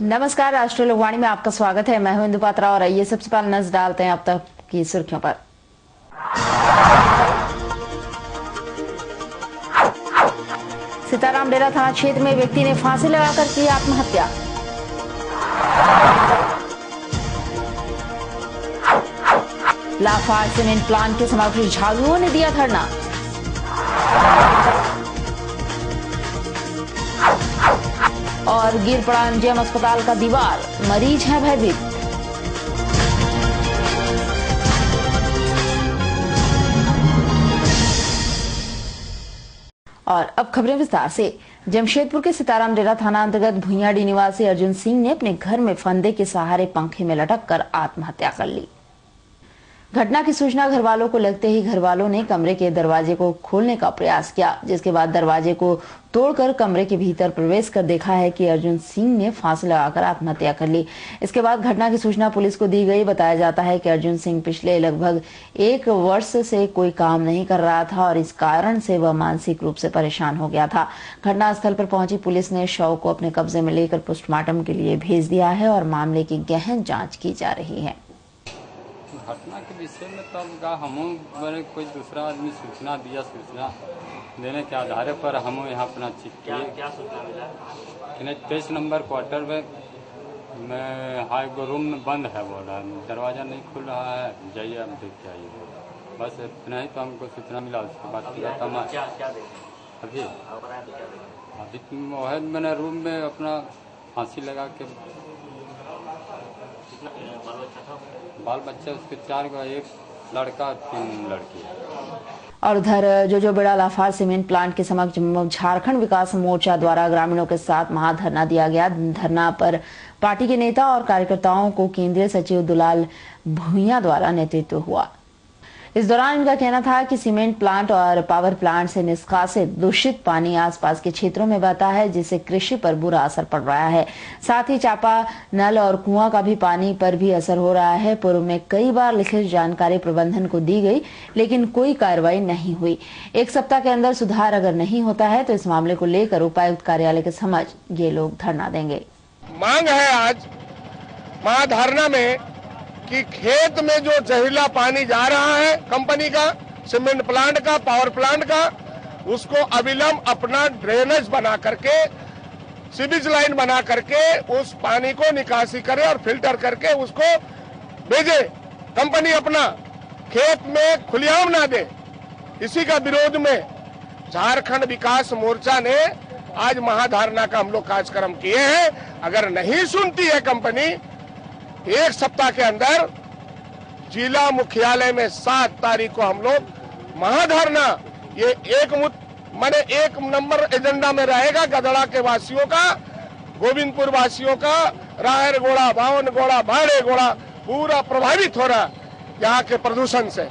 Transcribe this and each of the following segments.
नमस्कार, राष्ट्रीय लोकवाणी में आपका स्वागत है। मैं हूं इंदु पात्रा और आइए सबसे पहले नजर डालते हैं अब तक की सुर्खियों पर। सीताराम डेरा थाना क्षेत्र में व्यक्ति ने फांसी लगाकर की आत्महत्या। लाफार्ज सीमेंट प्लांट के समक्ष झाड़ुओं ने दिया धरना। और गिर पड़ा एमजीएम अस्पताल का दीवार, मरीज है भयभीत। और अब खबरें विस्तार से। जमशेदपुर के सीताराम डेरा थाना अंतर्गत भुइयाडी निवासी अर्जुन सिंह ने अपने घर में फंदे के सहारे पंखे में लटक कर आत्महत्या कर ली। घटना की सूचना घर वालों को लगते ही घर वालों ने कमरे के दरवाजे को खोलने का प्रयास किया, जिसके बाद दरवाजे को तोड़कर कमरे के भीतर प्रवेश कर देखा है कि अर्जुन सिंह ने फांसी लगाकर आत्महत्या कर ली। इसके बाद घटना की सूचना पुलिस को दी गई। बताया जाता है कि अर्जुन सिंह पिछले लगभग 1 वर्ष से कोई काम नहीं कर रहा था और इस कारण से वह मानसिक रूप से परेशान हो गया था। घटनास्थल पर पहुंची पुलिस ने शव को अपने कब्जे में लेकर पोस्टमार्टम के लिए भेज दिया है और मामले की गहन जाँच की जा रही है। घटना के विषय में तब हम मैंने कोई दूसरा आदमी सूचना दिया, सूचना देने के आधार पर हम यहाँ अपना चेक किए। क्या सूचना मिला? 23 नंबर क्वार्टर में हाँ एक रूम में बंद है, बोल रहा है दरवाज़ा नहीं खुल रहा है, जाइए आप देख के आइए। बस इतना ही तो हमको सूचना मिला। उसके बाद अभी वह मैंने रूम में अपना फांसी लगा के बाल बच्चे उसके 4 को, 1 लड़का 3 लड़की। और उधर जो बेड़ा लाफार्ज सीमेंट प्लांट के समक्ष झारखंड विकास मोर्चा द्वारा ग्रामीणों के साथ महाधरना दिया गया। धरना पर पार्टी के नेता और कार्यकर्ताओं को केंद्रीय सचिव दुलाल भुइयां द्वारा नेतृत्व हुआ। इस दौरान इनका कहना था कि सीमेंट प्लांट और पावर प्लांट से निष्कासित दूषित पानी आसपास के क्षेत्रों में बहता है, जिससे कृषि पर बुरा असर पड़ रहा है। साथ ही चापा नल और कुआं का भी पानी पर भी असर हो रहा है। पूर्व में कई बार लिखित जानकारी प्रबंधन को दी गई, लेकिन कोई कार्रवाई नहीं हुई। 1 सप्ताह के अंदर सुधार अगर नहीं होता है तो इस मामले को लेकर उपायुक्त कार्यालय के समक्ष ये लोग धरना देंगे। मांग है आज महाधरना में कि खेत में जो जहरीला पानी जा रहा है कंपनी का, सीमेंट प्लांट का, पावर प्लांट का, उसको अविलंब अपना ड्रेनेज बना करके, सीवेज लाइन बना करके उस पानी को निकासी करे और फिल्टर करके उसको भेजे। कंपनी अपना खेत में खुलेआम ना दे। इसी का विरोध में झारखंड विकास मोर्चा ने आज महाधरना का हम लोग कार्यक्रम किए हैं। अगर नहीं सुनती है कंपनी, 1 सप्ताह के अंदर जिला मुख्यालय में 7 तारीख को हम लोग महाधरना, ये एक नंबर एजेंडा में रहेगा। गदड़ा के वासियों का, गोविंदपुर वासियों का, राहर गोड़ा, बावन गोड़ा, भाड़े गोड़ा पूरा प्रभावित हो रहा है यहाँ के प्रदूषण से।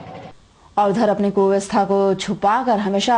और उधर अपनी कुव्यवस्था को छुपाकर हमेशा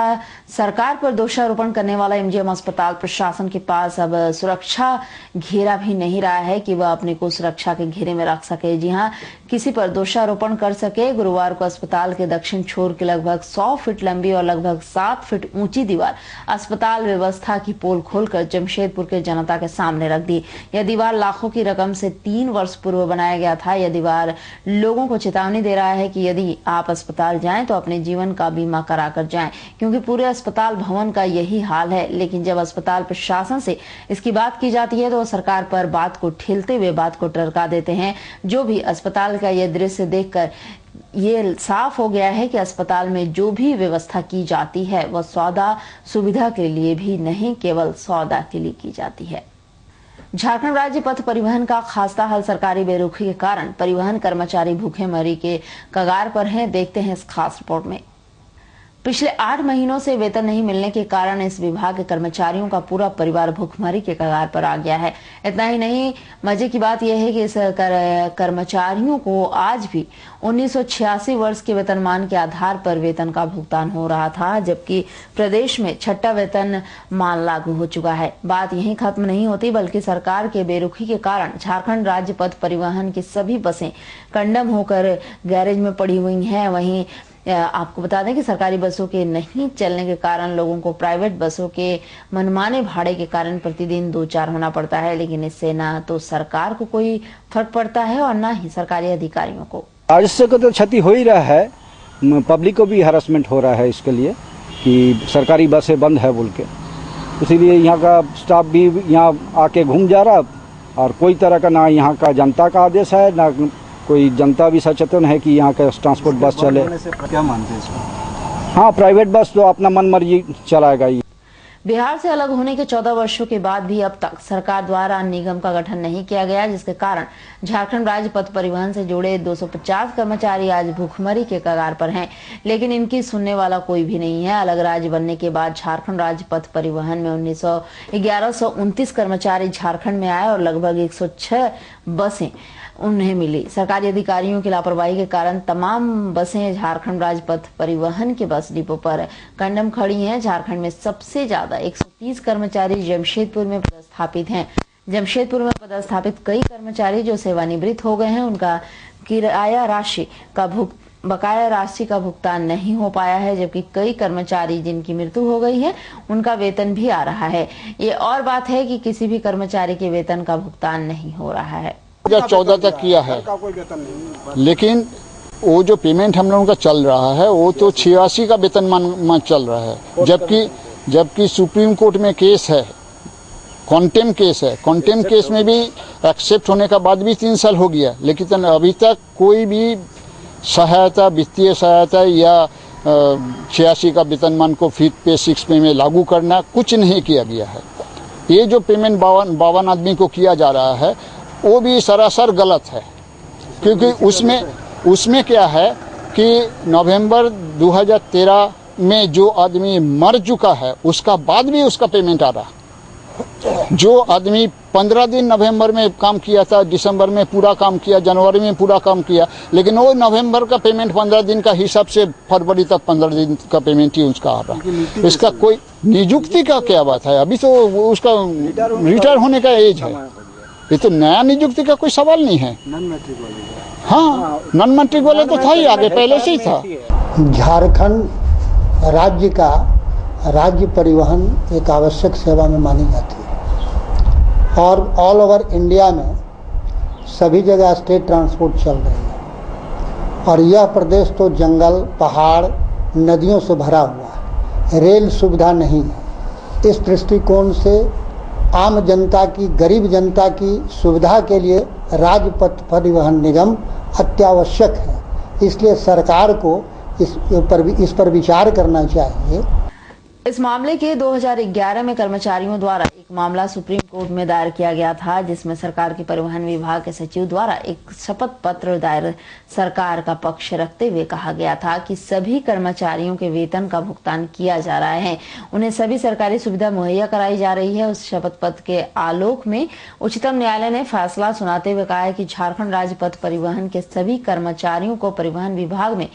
सरकार पर दोषारोपण करने वाला एमजीएम अस्पताल प्रशासन के पास अब सुरक्षा घेरा भी नहीं रहा है कि वह अपने को सुरक्षा के घेरे में रख सके। जी हां, किसी पर दोषारोपण कर सके। गुरुवार को अस्पताल के दक्षिण छोर की लगभग 100 फीट लंबी और लगभग 7 फीट ऊंची दीवार अस्पताल व्यवस्था की पोल खोलकर जमशेदपुर के जनता के सामने रख दी। यह दीवार लाखों की रकम से 3 वर्ष पूर्व बनाया गया था। यह दीवार लोगों को चेतावनी दे रहा है कि यदि आप अस्पताल जाएं तो अपने जीवन का बीमा करा कर जाएं, क्योंकि पूरे अस्पताल भवन का यही हाल है। लेकिन जब अस्पताल प्रशासन से इसकी बात की जाती है तो सरकार पर बात को ठेलते हुए बात को टरका देते हैं। जो भी अस्पताल का यह दृश्य देखकर ये साफ हो गया है कि अस्पताल में जो भी व्यवस्था की जाती है वह सौदा सुविधा के लिए भी नहीं, केवल सौदा के लिए की जाती है। झारखंड राज्य पथ परिवहन का खास्ता हाल सरकारी बेरुखी के कारण परिवहन कर्मचारी भूखेमरी के कगार पर हैं। देखते हैं इस खास रिपोर्ट में। पिछले 8 महीनों से वेतन नहीं मिलने के कारण इस विभाग के कर्मचारियों का पूरा परिवार भूखमरी के कगार पर आ गया है। इतना ही नहीं, मजे की बात यह है कि इस कर्मचारियों को आज भी 1986 वर्ष के वेतनमान के आधार पर वेतन का भुगतान हो रहा था, जबकि प्रदेश में 6ठा वेतन मान लागू हो चुका है। बात यहीं खत्म नहीं होती, बल्कि सरकार के बेरुखी के कारण झारखंड राज्य पथ परिवहन की सभी बसें कंडम होकर गैरेज में पड़ी हुई हैं। वहीं आपको बता दें कि सरकारी बसों के नहीं चलने के कारण लोगों को प्राइवेट बसों के मनमाने भाड़े के कारण प्रतिदिन 2-4 होना पड़ता है, लेकिन इससे ना तो सरकार को कोई फर्क पड़ता है और ना ही सरकारी अधिकारियों को। राजस्व को तो क्षति हो ही रहा है, पब्लिक को भी हरासमेंट हो रहा है इसके लिए कि सरकारी बसें बंद है बोल के, इसीलिए यहाँ का स्टाफ भी यहाँ आके घूम जा रहा और कोई तरह का ना यहाँ का जनता का आदेश है ना कोई जनता भी सचेतन है कि यहाँ का ट्रांसपोर्ट बस चले। क्या मानते हैं इसको? हाँ, प्राइवेट बस तो अपना मन मर्जी चलाएगा ही। बिहार से अलग होने के 14 वर्षों के बाद भी अब तक सरकार द्वारा निगम का गठन नहीं किया गया, जिसके कारण झारखंड राज्य पथ परिवहन से जुड़े 250 कर्मचारी आज भूखमरी के कगार पर हैं, लेकिन इनकी सुनने वाला कोई भी नहीं है। अलग राज्य बनने के बाद झारखंड राज्य पथ परिवहन में 1129 कर्मचारी झारखंड में आए और लगभग 106 बसें उन्हें मिली। सरकारी अधिकारियों की लापरवाही के कारण तमाम बसें झारखंड राज्य पथ परिवहन के बस डिपो पर कंडम खड़ी हैं। झारखंड में सबसे ज्यादा 130 कर्मचारी जमशेदपुर में पदस्थापित हैं। जमशेदपुर में पदस्थापित कई कर्मचारी जो सेवानिवृत्त हो गए हैं, उनका बकाया राशि का भुगतान नहीं हो पाया है, जबकि कई कर्मचारी जिनकी मृत्यु हो गई है उनका वेतन भी आ रहा है। ये और बात है कि किसी भी कर्मचारी के वेतन का भुगतान नहीं हो रहा है। 2014 तक किया है, लेकिन वो जो पेमेंट हम लोगों का चल रहा है वो तो 86 का वेतनमान चल रहा है, जबकि सुप्रीम कोर्ट में केस है, कॉन्टेम केस है। कॉन्टेम केस में भी एक्सेप्ट होने का बाद भी 3 साल हो गया, लेकिन अभी तक कोई भी सहायता, वित्तीय सहायता या 86 का वेतनमान को फिर पे 6 पे में लागू करना कुछ नहीं किया गया है। ये जो पेमेंट 52 आदमी को किया जा रहा है वो भी सरासर गलत है, क्योंकि उसमें क्या है कि नवंबर 2013 में जो आदमी मर चुका है उसका बाद भी उसका पेमेंट आ रहा। जो आदमी 15 दिन नवंबर में काम किया था, दिसंबर में पूरा काम किया, जनवरी में पूरा काम किया, लेकिन वो नवंबर का पेमेंट 15 दिन का हिसाब से फरवरी तक 15 दिन का पेमेंट ही उसका आ रहा। इसका कोई नियुक्ति का क्या बात है? अभी तो उसका रिटायर होने का एज है, ये तो नया नियुक्ति का कोई सवाल नहीं है। हाँ, नॉन मैट्रिक वाले तो था ही, आगे पहले से ही था। झारखंड राज्य का राज्य परिवहन एक आवश्यक सेवा में मानी जाती है और ऑल ओवर इंडिया में सभी जगह स्टेट ट्रांसपोर्ट चल रही है और यह प्रदेश तो जंगल, पहाड़, नदियों से भरा हुआ है, रेल सुविधा नहीं है। इस दृष्टिकोण से आम जनता की, गरीब जनता की सुविधा के लिए राज्य पथ परिवहन निगम अत्यावश्यक है। इसलिए सरकार को इस पर विचार करना चाहिए। इस मामले के 2011 में कर्मचारियों द्वारा एक मामला सुप्रीम कोर्ट में दायर किया गया था, जिसमें सरकार के परिवहन विभाग के सचिव द्वारा एक शपथ पत्र दायर सरकार का पक्ष रखते हुए कहा गया था कि सभी कर्मचारियों के वेतन का भुगतान किया जा रहा है, उन्हें सभी सरकारी सुविधा मुहैया कराई जा रही है। उस शपथ पत्र के आलोक में उच्चतम न्यायालय ने फैसला सुनाते हुए कहा है कि झारखंड राज्य पथ परिवहन के सभी कर्मचारियों को परिवहन विभाग में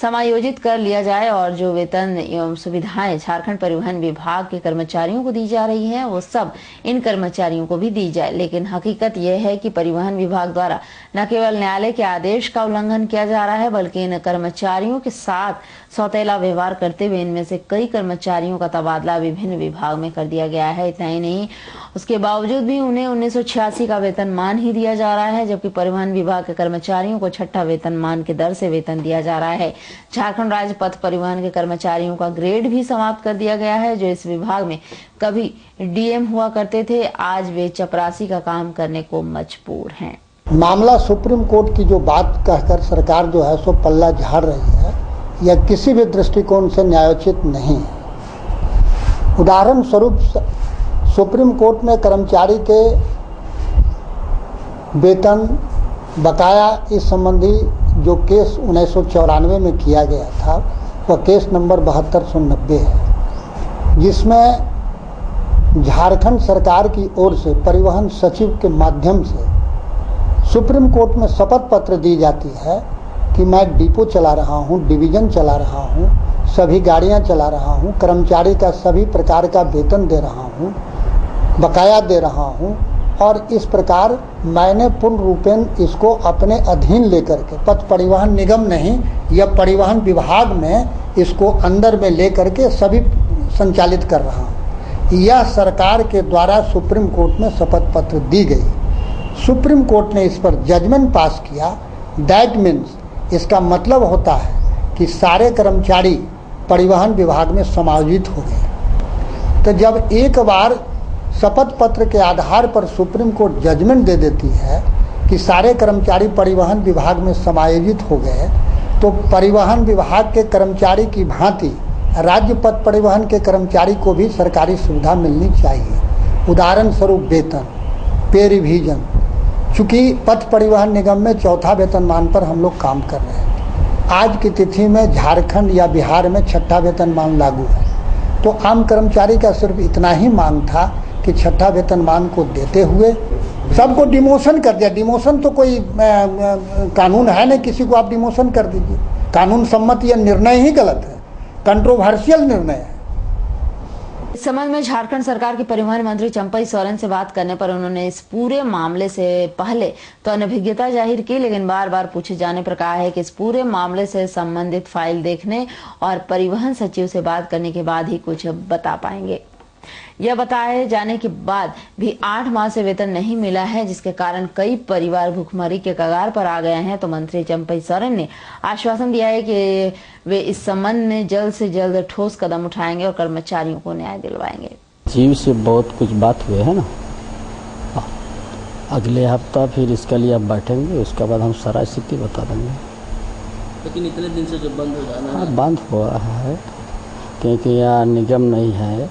समायोजित कर लिया जाए और जो वेतन एवं सुविधाएं झारखंड परिवहन विभाग के कर्मचारियों को दी जा रही हैं वो सब इन कर्मचारियों को भी दी जाए। लेकिन हकीकत यह है कि परिवहन विभाग द्वारा न केवल न्यायालय के आदेश का उल्लंघन किया जा रहा है, बल्कि इन कर्मचारियों के साथ सौतेला व्यवहार करते हुए इनमें से कई कर्मचारियों का तबादला विभिन्न विभाग में कर दिया गया है। इतना ही नहीं, उसके बावजूद भी उन्हें 1986 का वेतनमान ही दिया जा रहा है, जबकि परिवहन विभाग के कर्मचारियों को 6ठा वेतनमान के दर से वेतन दिया जा रहा है। झारखंड राज्य पथ परिवहन के कर्मचारियों का ग्रेड भी समाप्त कर दिया गया है। जो इस विभाग में कभी डीएम हुआ करते थे, आज वे चपरासी का काम करने को मजबूर हैं। मामला सुप्रीम कोर्ट की जो बात कहकर सरकार जो है सो पल्ला झाड़ रही है, यह किसी भी दृष्टिकोण से न्यायोचित नहीं है। उदाहरण स्वरूप सुप्रीम कोर्ट में कर्मचारी के वेतन बकाया इस संबंधी जो केस 1994 में किया गया था वह केस नंबर 7290 है, जिसमें झारखंड सरकार की ओर से परिवहन सचिव के माध्यम से सुप्रीम कोर्ट में शपथ पत्र दी जाती है कि मैं डिपो चला रहा हूं, डिवीजन चला रहा हूं, सभी गाड़ियां चला रहा हूं, कर्मचारी का सभी प्रकार का वेतन दे रहा हूं, बकाया दे रहा हूं और इस प्रकार मैंने पूर्ण रूपेण इसको अपने अधीन लेकर के, पथ परिवहन निगम नहीं, या परिवहन विभाग में इसको अंदर में लेकर के सभी संचालित कर रहा हूँ। यह सरकार के द्वारा सुप्रीम कोर्ट में शपथ पत्र दी गई, सुप्रीम कोर्ट ने इस पर जजमेंट पास किया। दैट मीन्स इसका मतलब होता है कि सारे कर्मचारी परिवहन विभाग में समायोजित हो गए। तो जब एक बार शपथ पत्र के आधार पर सुप्रीम कोर्ट जजमेंट दे देती है कि सारे कर्मचारी परिवहन विभाग में समायोजित हो गए, तो परिवहन विभाग के कर्मचारी की भांति राज्य पथ परिवहन के कर्मचारी को भी सरकारी सुविधा मिलनी चाहिए। उदाहरण स्वरूप वेतन, पे रिवीजन। चूँकि पथ परिवहन निगम में चौथा वेतनमान पर हम लोग काम कर रहे हैं। आज की तिथि में झारखंड या बिहार में छठा वेतनमान लागू है, तो आम कर्मचारी का सिर्फ इतना ही मांग था कि छठा वेतनमान को देते हुए सबको डिमोशन कर दिया। डिमोशन तो कोई कानून है नहीं, किसी को आप डिमोशन कर दीजिए। कानून सम्मत यह निर्णय ही गलत है, कंट्रोवर्शियल निर्णय है। इस संबंध में झारखंड सरकार के परिवहन मंत्री चंपई सोरेन से बात करने पर उन्होंने इस पूरे मामले से पहले तो अनभिज्ञता जाहिर की, लेकिन बार बार पूछे जाने पर कहा है कि इस पूरे मामले से संबंधित फाइल देखने और परिवहन सचिव से बात करने के बाद ही कुछ बता पाएंगे। यह बताए जाने के बाद भी 8 माह से वेतन नहीं मिला है, जिसके कारण कई परिवार भूखमरी के कगार पर आ गए हैं। तो मंत्री चंपई सोरेन ने आश्वासन दिया है कि वे इस संबंध में जल्द से जल्द ठोस कदम उठाएंगे और कर्मचारियों को न्याय दिलवाएंगे। जीव से बहुत कुछ बात हुए है ना, अगले हफ्ता फिर इसके लिए अब बैठेंगे, उसके बाद हम सारा स्थिति बता देंगे। लेकिन इतने दिन से जो बंद हो जाना है, बंद हुआ है क्योंकि यहाँ निगम नहीं है,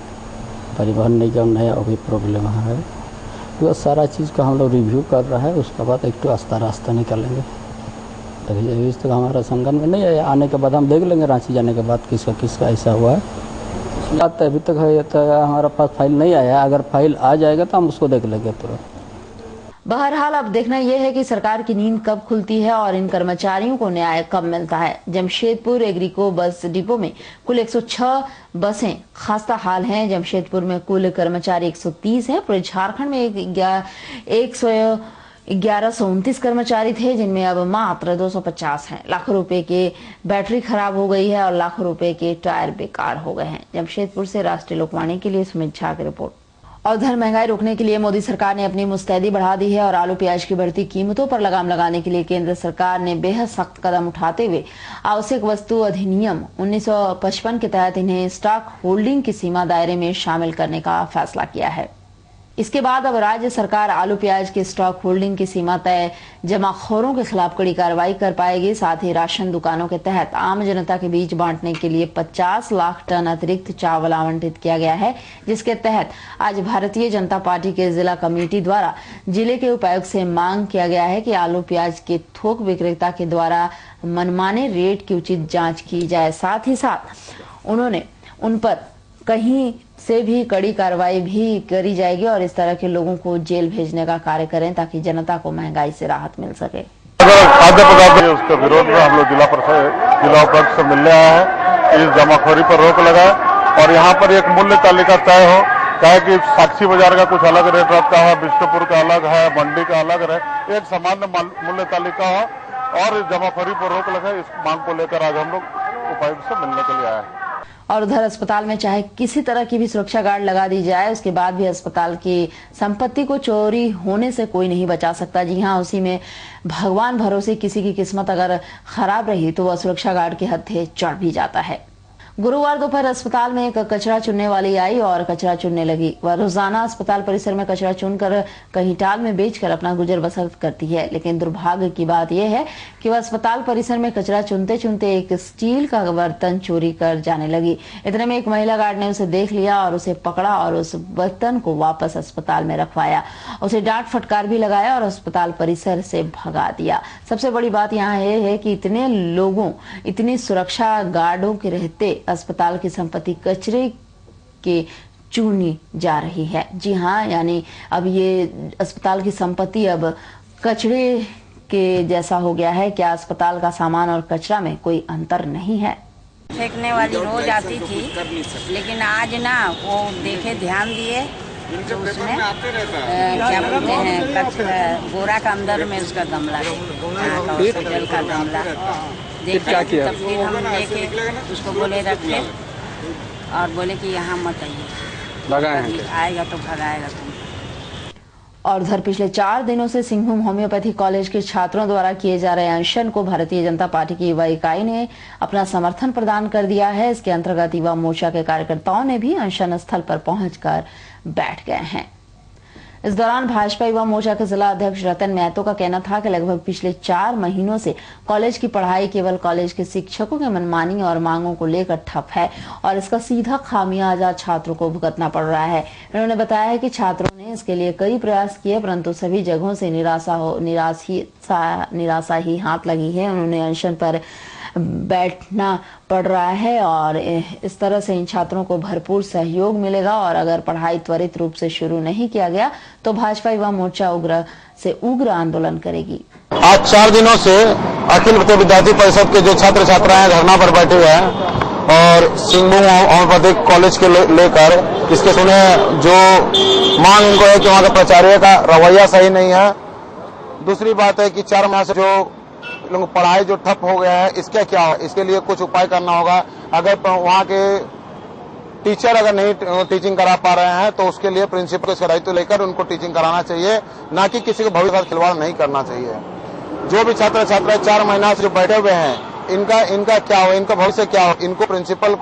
परिवहन निगम नहीं, अभी प्रॉब्लम है। तो सारा चीज़ का हम लोग रिव्यू कर रहा है, उसके बाद एक तो रास्ता निकालेंगे। तभी इस तक हमारा संगठन में नहीं आया, आने के बाद हम देख लेंगे रांची जाने के बाद किसका ऐसा हुआ है। बात अभी तक है तो हमारा पास फाइल नहीं आया, अगर फाइल आ जाएगा तो हम उसको देख लेंगे तुरंत। बहरहाल अब देखना यह है कि सरकार की नींद कब खुलती है और इन कर्मचारियों को न्याय कब मिलता है। जमशेदपुर एग्रीको बस डिपो में कुल 106 बसें खस्ता हाल हैं। जमशेदपुर में कुल कर्मचारी 130 हैं। पूरे झारखंड में 1129 कर्मचारी थे, जिनमें अब मात्र 250 हैं। लाखों रुपए के बैटरी खराब हो गई है और लाखों रुपए के टायर बेकार हो गए हैं। जमशेदपुर से राष्ट्रीय लोकवाणी के लिए सुमित झा की रिपोर्ट। और उधर महंगाई रोकने के लिए मोदी सरकार ने अपनी मुस्तैदी बढ़ा दी है और आलू प्याज की बढ़ती कीमतों पर लगाम लगाने के लिए केंद्र सरकार ने बेहद सख्त कदम उठाते हुए आवश्यक वस्तु अधिनियम 1955 के तहत इन्हें स्टॉक होल्डिंग की सीमा दायरे में शामिल करने का फैसला किया है। इसके बाद अब राज्य सरकार आलू प्याज के स्टॉक होल्डिंग की सीमा तय जमाखोरों के खिलाफ कड़ी कार्रवाई कर पाएगी। साथ ही राशन दुकानों के तहत आम जनता के बीच बांटने के लिए 50 लाख टन अतिरिक्त चावल आवंटित किया गया है, जिसके तहत आज भारतीय जनता पार्टी के जिला कमेटी द्वारा जिले के उपायुक्त से मांग किया गया है कि आलू प्याज के थोक विक्रेता के द्वारा मनमाने रेट की उचित जाँच की जाए। साथ ही साथ उन्होंने उन पर कहीं से भी कड़ी कार्रवाई भी करी जाएगी और इस तरह के लोगों को जेल भेजने का कार्य करें ताकि जनता को महंगाई से राहत मिल सके। खाद्य पदार्थ उसके विरोध में हम लोग जिला उपायुक्त से मिलने आए हैं। इस जमाखोरी पर रोक लगाए और यहाँ पर एक मूल्य तालिका तय हो, चाहे कि साक्षी बाजार का कुछ अलग रेट रखता है, बिष्टुपुर का अलग है, मंडी का अलग है, एक सामान्य मूल्य तालिका हो और इस जमाखोरी पर रोक लगाए। इस मांग को लेकर आज हम लोग उपायुक्त से मिलने के लिए आए हैं। और उधर अस्पताल में चाहे किसी तरह की भी सुरक्षा गार्ड लगा दी जाए, उसके बाद भी अस्पताल की संपत्ति को चोरी होने से कोई नहीं बचा सकता। जी हाँ, उसी में भगवान भरोसे किसी की किस्मत अगर खराब रही तो वह सुरक्षा गार्ड के हत्थे चढ़ भी जाता है। गुरुवार दोपहर अस्पताल में एक कचरा चुनने वाली आई और कचरा चुनने लगी। वह रोजाना अस्पताल परिसर में कचरा चुनकर कहीं टाल में बेचकर अपना गुजर बसर करती है, लेकिन दुर्भाग्य की बात यह है कि वह अस्पताल परिसर में कचरा चुनते चुनते एक स्टील का बर्तन चोरी कर जाने लगी। इतने में एक महिला गार्ड ने उसे देख लिया और उसे पकड़ा और उस बर्तन को वापस अस्पताल में रखवाया। उसे डांट फटकार भी लगाया और अस्पताल परिसर से भगा दिया। सबसे बड़ी बात यहाँ है कि इतने लोगों, इतनी सुरक्षा गार्डों के रहते अस्पताल की संपत्ति कचरे के चूनी जा रही है। जी हाँ, यानी अब ये अस्पताल की संपत्ति अब कचरे के जैसा हो गया है। क्या अस्पताल का सामान और कचरा में कोई अंतर नहीं है? फेंकने वाली रोज आती थी, लेकिन आज ना वो देखे, ध्यान दिए तो उसमें क्या बोलते हैं बोरा का अंदर में उसका गमला हॉस्पिटल का गमला देखे। तब फिर हम लेके उसको बोले रखे और बोले कि यहाँ मत आइए, आएगा तो भगाएगा तुम। और उधर पिछले 4 दिनों से सिंहभूम होम्योपैथी कॉलेज के छात्रों द्वारा किए जा रहे अनशन को भारतीय जनता पार्टी की युवा इकाई ने अपना समर्थन प्रदान कर दिया है। इसके अंतर्गत युवा मोर्चा के कार्यकर्ताओं ने भी अनशन स्थल पर पहुंचकर बैठ गए हैं। इस दौरान भाजपा युवा मोर्चा के जिला अध्यक्ष रतन महतो का कहना था कि लगभग पिछले 4 महीनों से कॉलेज की पढ़ाई केवल कॉलेज के शिक्षकों के मनमानी और मांगों को लेकर ठप है और इसका सीधा खामियाजा छात्रों को भुगतना पड़ रहा है। उन्होंने बताया है कि छात्रों ने इसके लिए कई प्रयास किए परंतु सभी जगहों से निराशा ही हाथ लगी है। उन्होंने अनशन पर बैठना पड़ रहा है और इस तरह से इन छात्रों को भरपूर सहयोग मिलेगा और अगर पढ़ाई त्वरित रूप से शुरू नहीं किया गया तो भाजपा युवा मोर्चा उग्र आंदोलन करेगी। आज 4 दिनों से अखिल भारतीय विद्यार्थी परिषद के जो छात्र छात्राएं धरना पर बैठे हुए हैं और सिंहभूम होम्योपैथिक कॉलेज के लेकर इसके सुने जो मांग इनको है कि वहाँ का प्राचार्य का रवैया सही नहीं है। दूसरी बात है कि 4 माह से जो लोग पढ़ाई जो ठप हो गया है इसका क्या हो, इसके लिए कुछ उपाय करना होगा। अगर वहाँ के टीचर अगर नहीं टीचिंग करा पा रहे हैं तो उसके लिए प्रिंसिपल इसका दायित्व लेकर उनको टीचिंग कराना चाहिए, ना कि किसी को भविष्य के साथ खिलवाड़ नहीं करना चाहिए। जो भी छात्र छात्राएं 4 महीना से जो बैठे हुए हैं इनका क्या हो, इनका भविष्य क्या हो, इनको प्रिंसिपल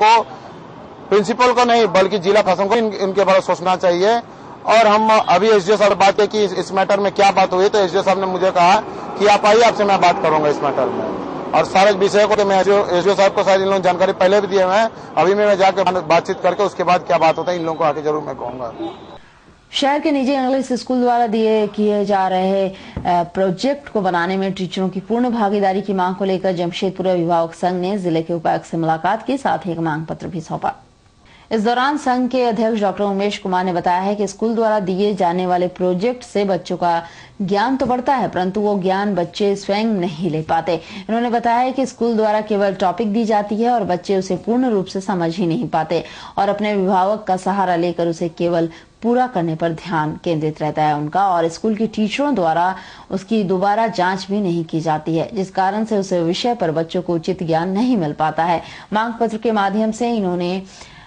को नहीं बल्कि जिला प्रशासन को इनके बारे में सोचना चाहिए। और हम अभी एसडीओ साहब बात की कि इस मैटर में क्या बात हुई तो एसडीओ साहब ने मुझे कहा कि आप आइए, आपसे मैं बात करूंगा इस मैटर में और सारे विषय को। मैं एसडीओ साहब को शायद इन लोगों जानकारी पहले भी दिए हुए हैं, अभी मैं जाकर बातचीत करके उसके बाद क्या बात होता है इन लोगों को आके जरूर मैं कहूंगा। शहर के निजी इंग्लिश स्कूल द्वारा किए जा रहे प्रोजेक्ट को बनाने में टीचरों की पूर्ण भागीदारी की मांग को लेकर जमशेदपुर अभिभावक संघ ने जिले के उपायुक्त से मुलाकात की, साथ ही एक मांग पत्र भी सौंपा। इस दौरान संघ के अध्यक्ष डॉक्टर उमेश कुमार ने बताया है कि स्कूल द्वारा दिए जाने वाले प्रोजेक्ट से बच्चों का ज्ञान तो बढ़ता है परंतु वो ज्ञान बच्चे स्वयं नहीं ले पाते। इन्होंने बताया है कि स्कूल द्वारा केवल टॉपिक दी जाती है और बच्चे उसे पूर्ण रूप से समझ ही नहीं पाते और अपने अभिभावक का सहारा लेकर उसे केवल पूरा करने पर ध्यान केंद्रित रहता है उनका और स्कूल के टीचरों द्वारा उसकी दोबारा जांच भी नहीं की जाती है, जिस कारण से उस विषय पर बच्चों को उचित ज्ञान नहीं मिल पाता है। मांग पत्र के माध्यम से इन्होंने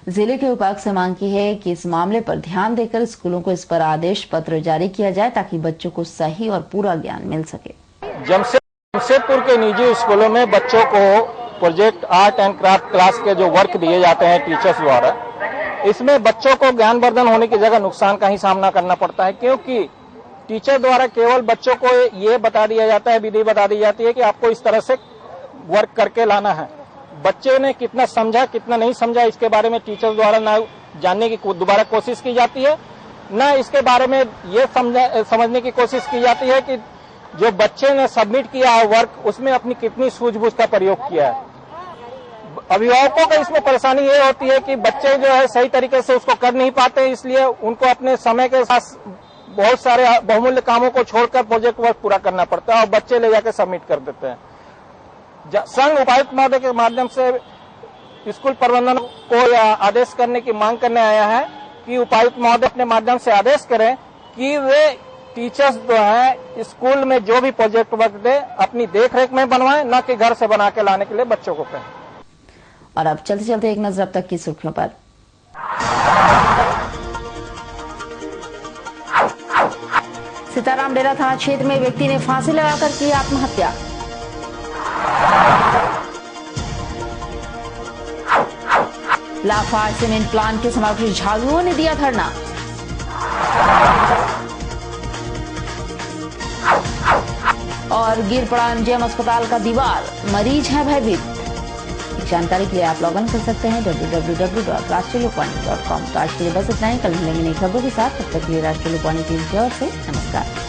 जिले के उपायुक्त से मांग की है कि इस मामले पर ध्यान देकर स्कूलों को इस पर आदेश पत्र जारी किया जाए ताकि बच्चों को सही और पूरा ज्ञान मिल सके। जमशेदपुर के निजी स्कूलों में बच्चों को project art and craft class के जो वर्क दिए जाते हैं टीचर्स द्वारा, इसमें बच्चों को ज्ञानवर्धन होने की जगह नुकसान का ही सामना करना पड़ता है, क्योंकि टीचर द्वारा केवल बच्चों को ये बता दिया जाता है, विधि बता दी जाती है कि आपको इस तरह से वर्क करके लाना है। बच्चे ने कितना समझा कितना नहीं समझा इसके बारे में टीचर द्वारा ना जानने की दोबारा कोशिश की जाती है, ना इसके बारे में ये समझने की कोशिश की जाती है कि जो बच्चे ने सबमिट किया है वर्क उसमें अपनी कितनी सूझबूझ का प्रयोग किया है। अभिभावकों को इसमें परेशानी ये होती है कि बच्चे जो है सही तरीके से उसको कर नहीं पाते, इसलिए उनको अपने समय के साथ बहुत सारे बहुमूल्य कामों को छोड़कर प्रोजेक्ट वर्क पूरा करना पड़ता है और बच्चे ले जाकर सबमिट कर देते हैं। संघ उपायुक्त महोदय के माध्यम से स्कूल प्रबंधन को आदेश करने की मांग करने आया है कि उपायुक्त महोदय अपने माध्यम से आदेश करें कि वे टीचर्स जो है स्कूल में जो भी प्रोजेक्ट वर्क दे अपनी देखरेख में बनवाएं, न कि घर से बना के लाने के लिए बच्चों को कहें। और अब चलते चलते एक नजर अब तक की सुर्खियों पर। सीताराम डेरा थाना क्षेत्र में व्यक्ति ने फांसी लगाकर की आत्महत्या। लाफार्ज सीमेंट प्लांट के समर्थक झाड़ुओं ने दिया धरना। और गिर पड़ा एमजीएम अस्पताल का दीवार, मरीज हैं भयभीत। जानकारी के लिए आप लॉग इन कर सकते हैं www.rashtriyalokwani.com। तो आज के लिए बस इतना ही, कल मिलेंगे नई खबरों के साथ, तब तक के लिए राष्ट्रीय लोकवाणी टीम की ओर से नमस्कार।